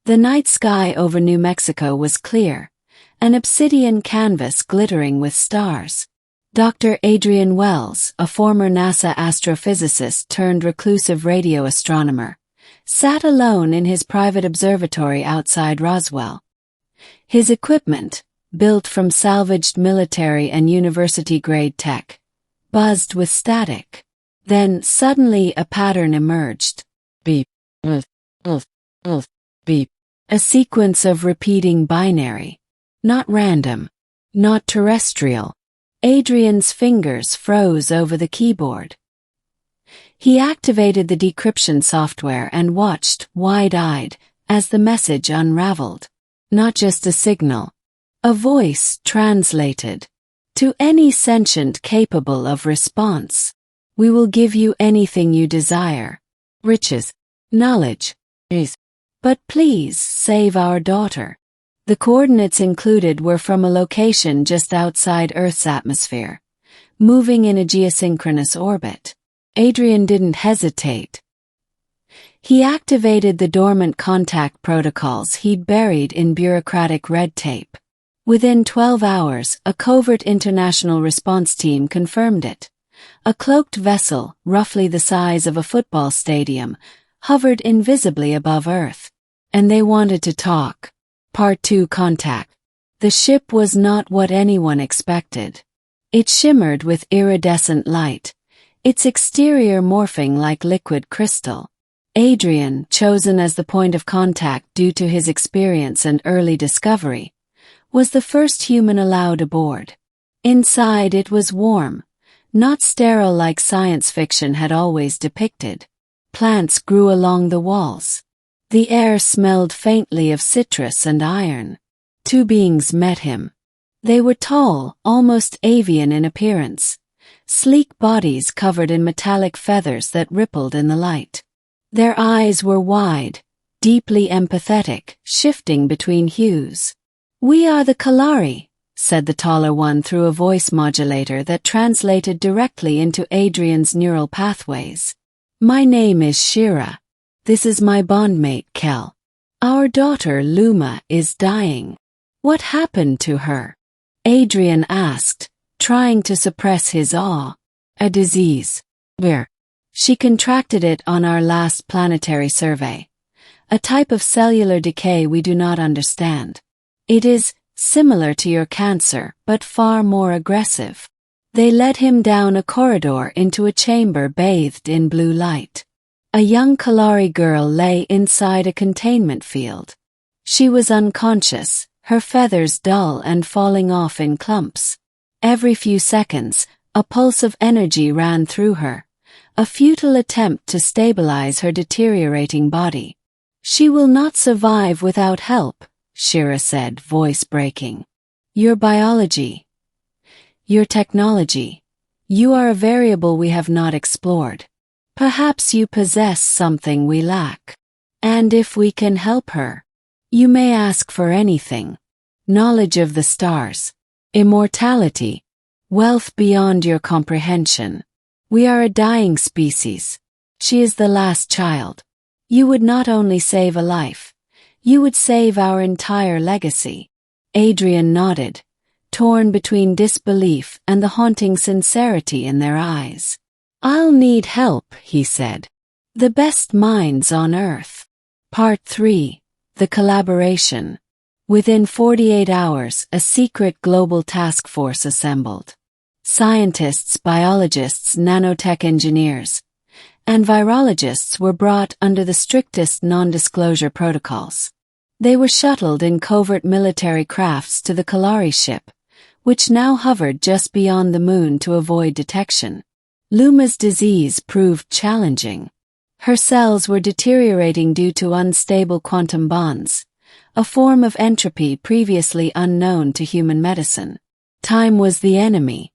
The night sky over New Mexico was clear, an obsidian canvas glittering with stars. Dr. Adrian Wells, a former NASA astrophysicist turned reclusive radio astronomer, sat alone in his private observatory outside Roswell. His equipment, built from salvaged military and university-grade tech, buzzed with static. Then, suddenly a pattern emerged. Beep, beep. A sequence of repeating binary. Not random. Not terrestrial. Adrian's fingers froze over the keyboard. He activated the decryption software and watched, wide-eyed, as the message unraveled. Not just a signal. A voice translated. To any sentient capable of response. We will give you anything you desire. Riches. Knowledge. Peace. But please save our daughter. The coordinates included were from a location just outside Earth's atmosphere, moving in a geosynchronous orbit. Adrian didn't hesitate. He activated the dormant contact protocols he'd buried in bureaucratic red tape. Within 12 hours, a covert international response team confirmed it. A cloaked vessel, roughly the size of a football stadium, hovered invisibly above Earth. And they wanted to talk. Part 2 Contact. The ship was not what anyone expected. It shimmered with iridescent light, its exterior morphing like liquid crystal. Adrian, chosen as the point of contact due to his experience and early discovery, was the first human allowed aboard. Inside it was warm, not sterile like science fiction had always depicted. Plants grew along the walls. The air smelled faintly of citrus and iron. Two beings met him. They were tall, almost avian in appearance, sleek bodies covered in metallic feathers that rippled in the light. Their eyes were wide, deeply empathetic, shifting between hues. "We are the Kalari," said the taller one through a voice modulator that translated directly into Adrian's neural pathways. "My name is Shira. This is my bondmate, Kel. Our daughter, Luma, is dying." "What happened to her?" Adrian asked, trying to suppress his awe. "A disease." "Where?" "She contracted it on our last planetary survey. A type of cellular decay we do not understand. It is similar to your cancer, but far more aggressive." They led him down a corridor into a chamber bathed in blue light. A young Kalari girl lay inside a containment field. She was unconscious, her feathers dull and falling off in clumps. Every few seconds, a pulse of energy ran through her, a futile attempt to stabilize her deteriorating body. "She will not survive without help," Shira said, voice breaking. "Your biology, your technology, you are a variable we have not explored. Perhaps you possess something we lack. And if we can help her, you may ask for anything. Knowledge of the stars, immortality, wealth beyond your comprehension. We are a dying species. She is the last child. You would not only save a life, you would save our entire legacy." Adrian nodded, torn between disbelief and the haunting sincerity in their eyes. "I'll need help," he said. "The best minds on Earth." Part 3. The Collaboration. Within 48 hours, a secret global task force assembled. Scientists, biologists, nanotech engineers, and virologists were brought under the strictest non-disclosure protocols. They were shuttled in covert military crafts to the Kalari ship, which now hovered just beyond the moon to avoid detection. Luma's disease proved challenging. Her cells were deteriorating due to unstable quantum bonds, a form of entropy previously unknown to human medicine. Time was the enemy.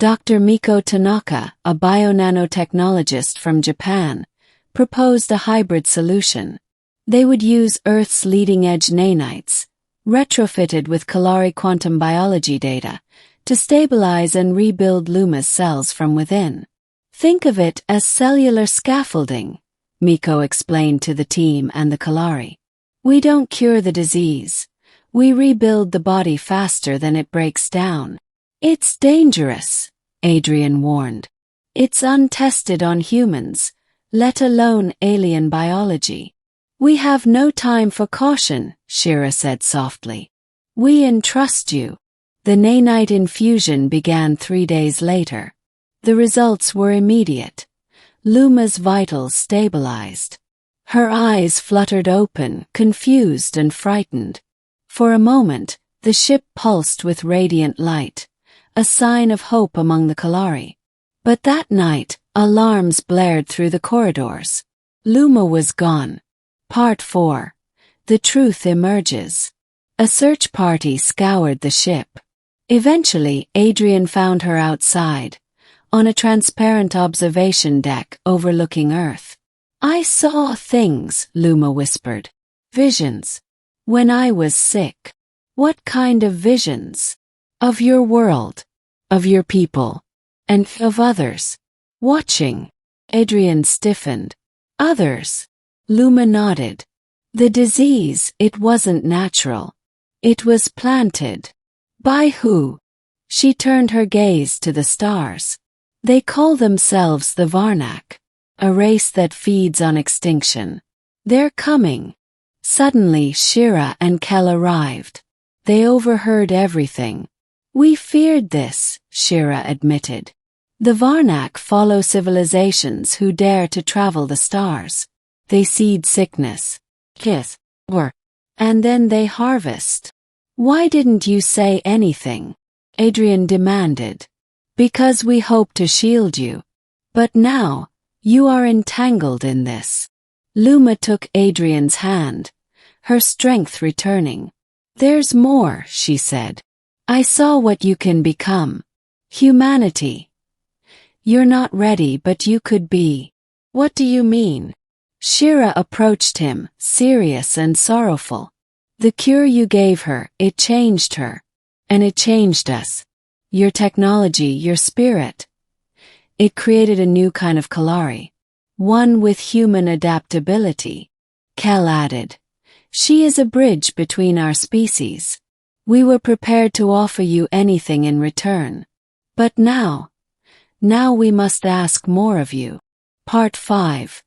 Dr. Miko Tanaka, a bio-nanotechnologist from Japan, proposed a hybrid solution. They would use Earth's leading-edge nanites, retrofitted with Kalari quantum biology data, to stabilize and rebuild Luma's cells from within. "Think of it as cellular scaffolding," Miko explained to the team and the Kalari. We don't cure the disease. We rebuild the body faster than it breaks down. It's dangerous, Adrian warned. It's untested on humans, let alone alien biology. We have no time for caution, Shira said softly. We entrust you. The nanite infusion began 3 days later. The results were immediate. Luma's vitals stabilized. Her eyes fluttered open, confused and frightened. For a moment, the ship pulsed with radiant light, a sign of hope among the Kalari. But that night, alarms blared through the corridors. Luma was gone. Part 4. The truth emerges. A search party scoured the ship. Eventually, Adrian found her outside, on a transparent observation deck overlooking Earth. I saw things, Luma whispered. Visions. When I was sick. What kind of visions? Of your world. Of your people. And of others. Watching. Adrian stiffened. Others. Luma nodded. The disease, it wasn't natural. It was planted. By who? She turned her gaze to the stars. They call themselves the Varnak, a race that feeds on extinction. They're coming. Suddenly Shira and Kel arrived. They overheard everything. We feared this, Shira admitted. The Varnak follow civilizations who dare to travel the stars. They seed sickness, and then they harvest. Why didn't you say anything? Adrian demanded. Because we hope to shield you. But now, you are entangled in this. Luma took Adrian's hand, her strength returning. There's more, she said. I saw what you can become. Humanity. You're not ready, but you could be. What do you mean? Shira approached him, serious and sorrowful. The cure you gave her, it changed her. And it changed us. Your technology, your spirit. It created a new kind of Kalari. One with human adaptability. Kel added. She is a bridge between our species. We were prepared to offer you anything in return. But now we must ask more of you. Part 5.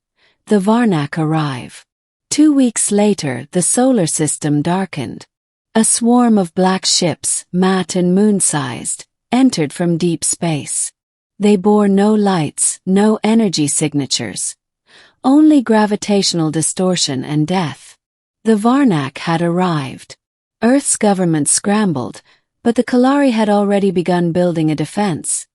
The Varnak arrive. 2 weeks later, the solar system darkened. A swarm of black ships, matte and moon-sized, entered from deep space. They bore no lights, no energy signatures. Only gravitational distortion and death. The Varnak had arrived. Earth's government scrambled, but the Kalari had already begun building a defense.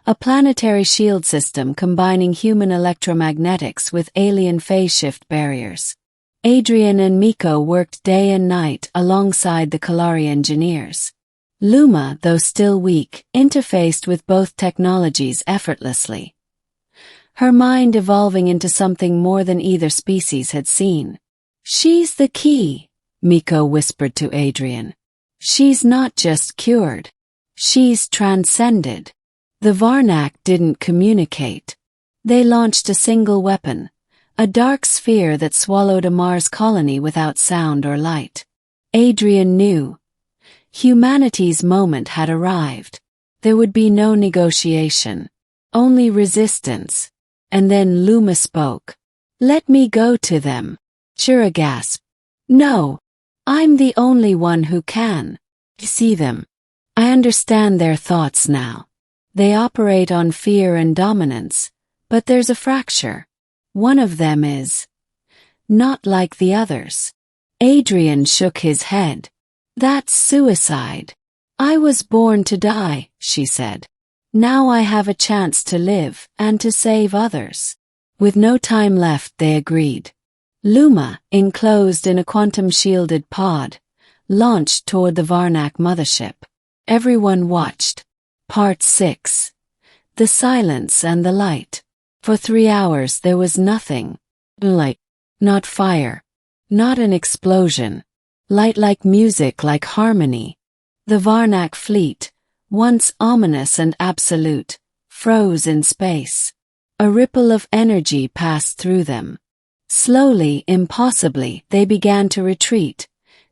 A planetary shield system combining human electromagnetics with alien phase shift barriers. Adrian and Miko worked day and night alongside the Kalari engineers. Luma, though still weak, interfaced with both technologies effortlessly. Her mind evolving into something more than either species had seen. She's the key, Miko whispered to Adrian. She's not just cured. She's transcended. The Varnak didn't communicate. They launched a single weapon, a dark sphere that swallowed a Mars colony without sound or light. Adrian knew. Humanity's moment had arrived. There would be no negotiation, only resistance. And then Luma spoke. Let me go to them. Shira gasped. No. I'm the only one who can. See them. I understand their thoughts now. They operate on fear and dominance, but there's a fracture. One of them is not like the others. Adrian shook his head. That's suicide. I was born to die, she said. Now I have a chance to live and to save others. With no time left, they agreed. Luma, enclosed in a quantum-shielded pod, launched toward the Varnak mothership. Everyone watched. Part 6. The silence and the light. For 3 hours there was nothing. Light. Not fire. Not an explosion. Light like music, like harmony. The Varnak fleet, once ominous and absolute, froze in space. A ripple of energy passed through them. Slowly, impossibly, they began to retreat,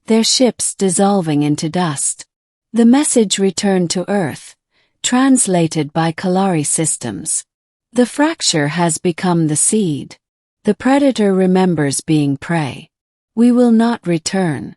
their ships dissolving into dust. The message returned to Earth, translated by Kalari systems. The fracture has become the seed. The predator remembers being prey. We will not return.